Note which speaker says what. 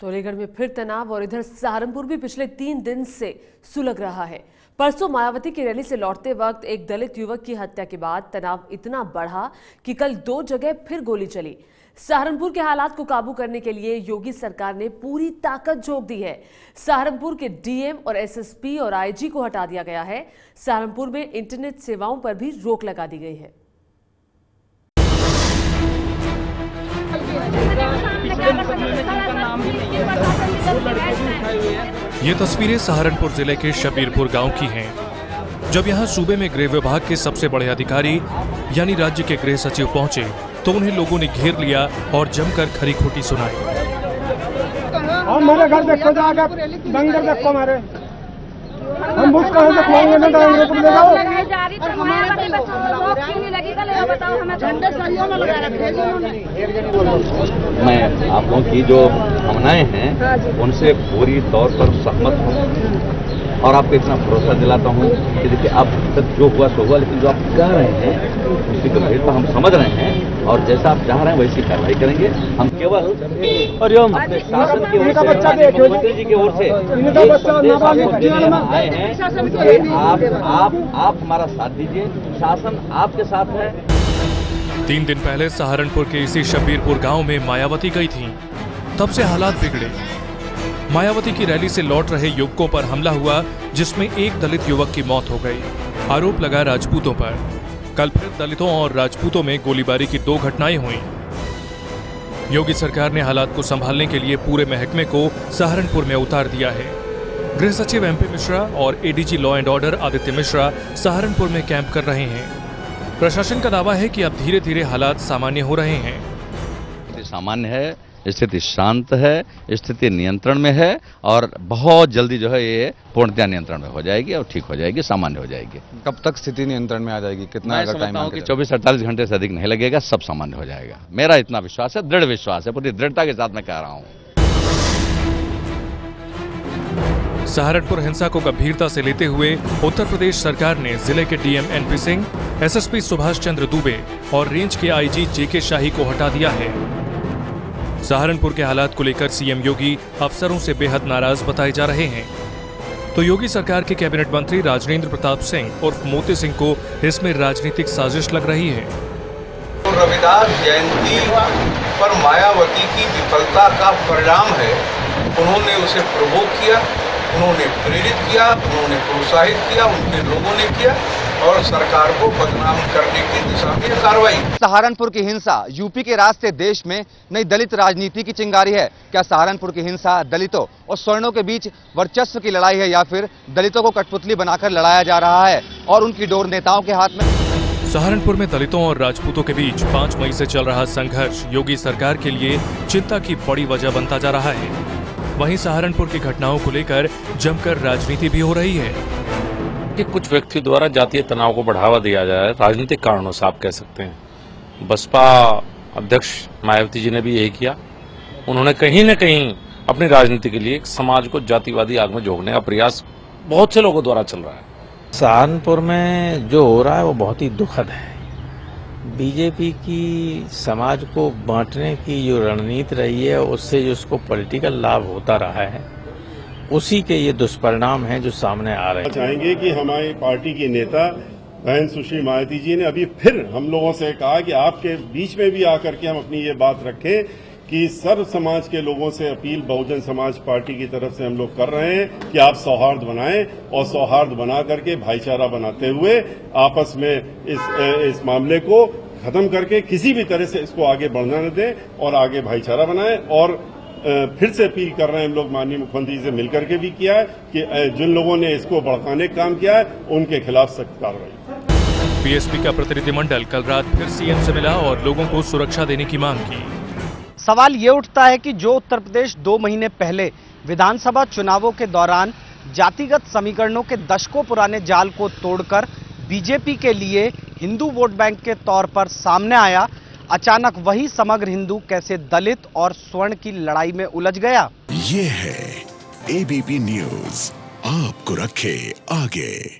Speaker 1: तो अलीगढ़ में फिर तनाव और इधर सहारनपुर भी पिछले 3 दिन से सुलग रहा है। परसों मायावती की रैली से लौटते वक्त एक दलित युवक की हत्या के बाद तनाव इतना बढ़ा कि कल 2 जगह फिर गोली चली। सहारनपुर के हालात को काबू करने के लिए योगी सरकार ने पूरी ताकत झोंक दी है। सहारनपुर के डीएम और एसएसपी और आईजी को हटा दिया गया है। सहारनपुर में इंटरनेट सेवाओं पर भी रोक लगा दी गई है।
Speaker 2: ये तस्वीरें सहारनपुर जिले के शबीरपुर गांव की हैं। जब यहां सूबे में गृह विभाग के सबसे बड़े अधिकारी यानी राज्य के गृह सचिव पहुंचे तो उन्हें लोगों ने घेर लिया और जमकर खरी खोटी सुनाई।
Speaker 3: हमारे घर देखो जाके दंगल देखो हमारे हम बुश कहां से खुआएंगे ना दंगल को ले जाओ।
Speaker 4: मैं आप लोगों की जो भावनाएं हैं उनसे पूरी तौर पर सहमत हूं और आपको इतना भरोसा दिलाता हूं कि देखिए अब तक जो हुआ सो हुआ, लेकिन जो आप कह रहे हैं उसकी गंभीरता हम समझ रहे हैं और जैसा आप चाह रहे हैं वैसी कार्रवाई करेंगे। हम केवल और अपने शासन की ओर से, मुख्यमंत्री जी की ओर से आए हैं कि आप हमारा साथ दीजिए, शासन आपके साथ है।
Speaker 2: 3 दिन पहले सहारनपुर के इसी शबीरपुर गांव में मायावती गई थी, तब से हालात बिगड़े। मायावती की रैली से लौट रहे युवकों पर हमला हुआ जिसमें एक दलित युवक की मौत हो गई। आरोप लगा राजपूतों पर। कल फिर दलितों और राजपूतों में गोलीबारी की 2 घटनाएं हुई। योगी सरकार ने हालात को संभालने के लिए पूरे महकमे को सहारनपुर में उतार दिया है। गृह सचिव एमपी मिश्रा और ADG law and order Aditya Mishra Saharanpur में कैंप कर रहे हैं। प्रशासन का दावा है कि अब धीरे धीरे हालात सामान्य हो रहे हैं।
Speaker 4: सामान्य है, स्थिति शांत है, स्थिति नियंत्रण में है और बहुत जल्दी जो है ये पूर्णतः नियंत्रण में हो जाएगी और ठीक हो जाएगी, सामान्य हो जाएगी।
Speaker 5: कब तक स्थिति नियंत्रण में आ जाएगी? कितना टाइम?
Speaker 4: 24-48 घंटे से अधिक नहीं लगेगा, सब सामान्य हो जाएगा। मेरा इतना विश्वास है, दृढ़ विश्वास है, पूरी दृढ़ता के साथ मैं कह रहा हूँ।
Speaker 2: सहारनपुर हिंसा को गंभीरता से लेते हुए उत्तर प्रदेश सरकार ने जिले के DM NP Singh, SSP Subhash Chandra Dubey और रेंज के आईजी जेके शाही को हटा दिया है। सहारनपुर के हालात को लेकर सीएम योगी अफसरों से बेहद नाराज बताए जा रहे हैं। तो योगी सरकार के कैबिनेट मंत्री राजेंद्र प्रताप सिंह उर्फ मोती सिंह को इसमें राजनीतिक साजिश लग रही है।
Speaker 6: तो रविदास जयंती पर मायावती की विफलता का परिणाम है। उन्होंने उसे प्रवोक किया, उन्होंने प्रेरित किया, उन्होंने प्रोत्साहित किया, उनके लोगों ने किया और सरकार को बदनाम करने की दिशा में कार्रवाई।
Speaker 5: सहारनपुर की हिंसा यूपी के रास्ते देश में नई दलित राजनीति की चिंगारी है। क्या सहारनपुर की हिंसा दलितों और सवर्णों के बीच वर्चस्व की लड़ाई है या फिर दलितों को कठपुतली बनाकर लड़ाया जा रहा है और उनकी डोर नेताओं के हाथ में?
Speaker 2: सहारनपुर में दलितों और राजपूतों के बीच 5 मई से चल रहा संघर्ष योगी सरकार के लिए चिंता की बड़ी वजह बनता जा रहा है। वहीं सहारनपुर की घटनाओं को लेकर जमकर राजनीति भी हो रही है
Speaker 7: कि कुछ व्यक्ति द्वारा जातीय तनाव को बढ़ावा दिया जाए, राजनीतिक कारणों से आप कह सकते हैं। बसपा अध्यक्ष मायावती जी ने भी यही किया। उन्होंने कहीं न कहीं अपनी राजनीति के लिए समाज को जातिवादी आग में झोंकने का प्रयास बहुत से लोगों द्वारा चल रहा है।
Speaker 8: सहारनपुर में जो हो रहा है वो बहुत ही दुखद है। बीजेपी की समाज को बांटने की जो रणनीति रही है उससे जो उसको पॉलिटिकल लाभ होता रहा है, उसी के ये दुष्परिणाम हैं जो सामने आ रहे हैं।
Speaker 9: चाहेंगे कि हमारी पार्टी की नेता बहन सुश्री मायावती जी ने अभी फिर हम लोगों से कहा कि आपके बीच में भी आकर के हम अपनी ये बात रखें कि सर्व समाज के लोगों से अपील बहुजन समाज पार्टी की तरफ से हम लोग कर रहे हैं कि आप सौहार्द बनाएं और सौहार्द बना करके भाईचारा बनाते हुए आपस में इस मामले को खत्म करके किसी भी तरह से इसको आगे बढ़ना न दें और आगे भाईचारा बनाएं। और फिर से अपील कर रहे हैं हम लोग माननीय मुख्यमंत्री से मिलकर के भी किया है कि जिन लोगों ने इसको भड़काने का काम किया है उनके खिलाफ सख्त कार्रवाई।
Speaker 2: बीएसपी का प्रतिनिधिमंडल कल रात फिर सीएम से मिला और लोगों को सुरक्षा देने की मांग की।
Speaker 10: सवाल ये उठता है कि जो उत्तर प्रदेश 2 महीने पहले विधानसभा चुनावों के दौरान जातिगत समीकरणों के दशकों पुराने जाल को तोड़कर बीजेपी के लिए हिंदू वोट बैंक के तौर पर सामने आया, अचानक वही समग्र हिंदू कैसे दलित और स्वर्ण की लड़ाई में उलझ गया।
Speaker 11: ये है एबीपी न्यूज़, आपको रखे आगे।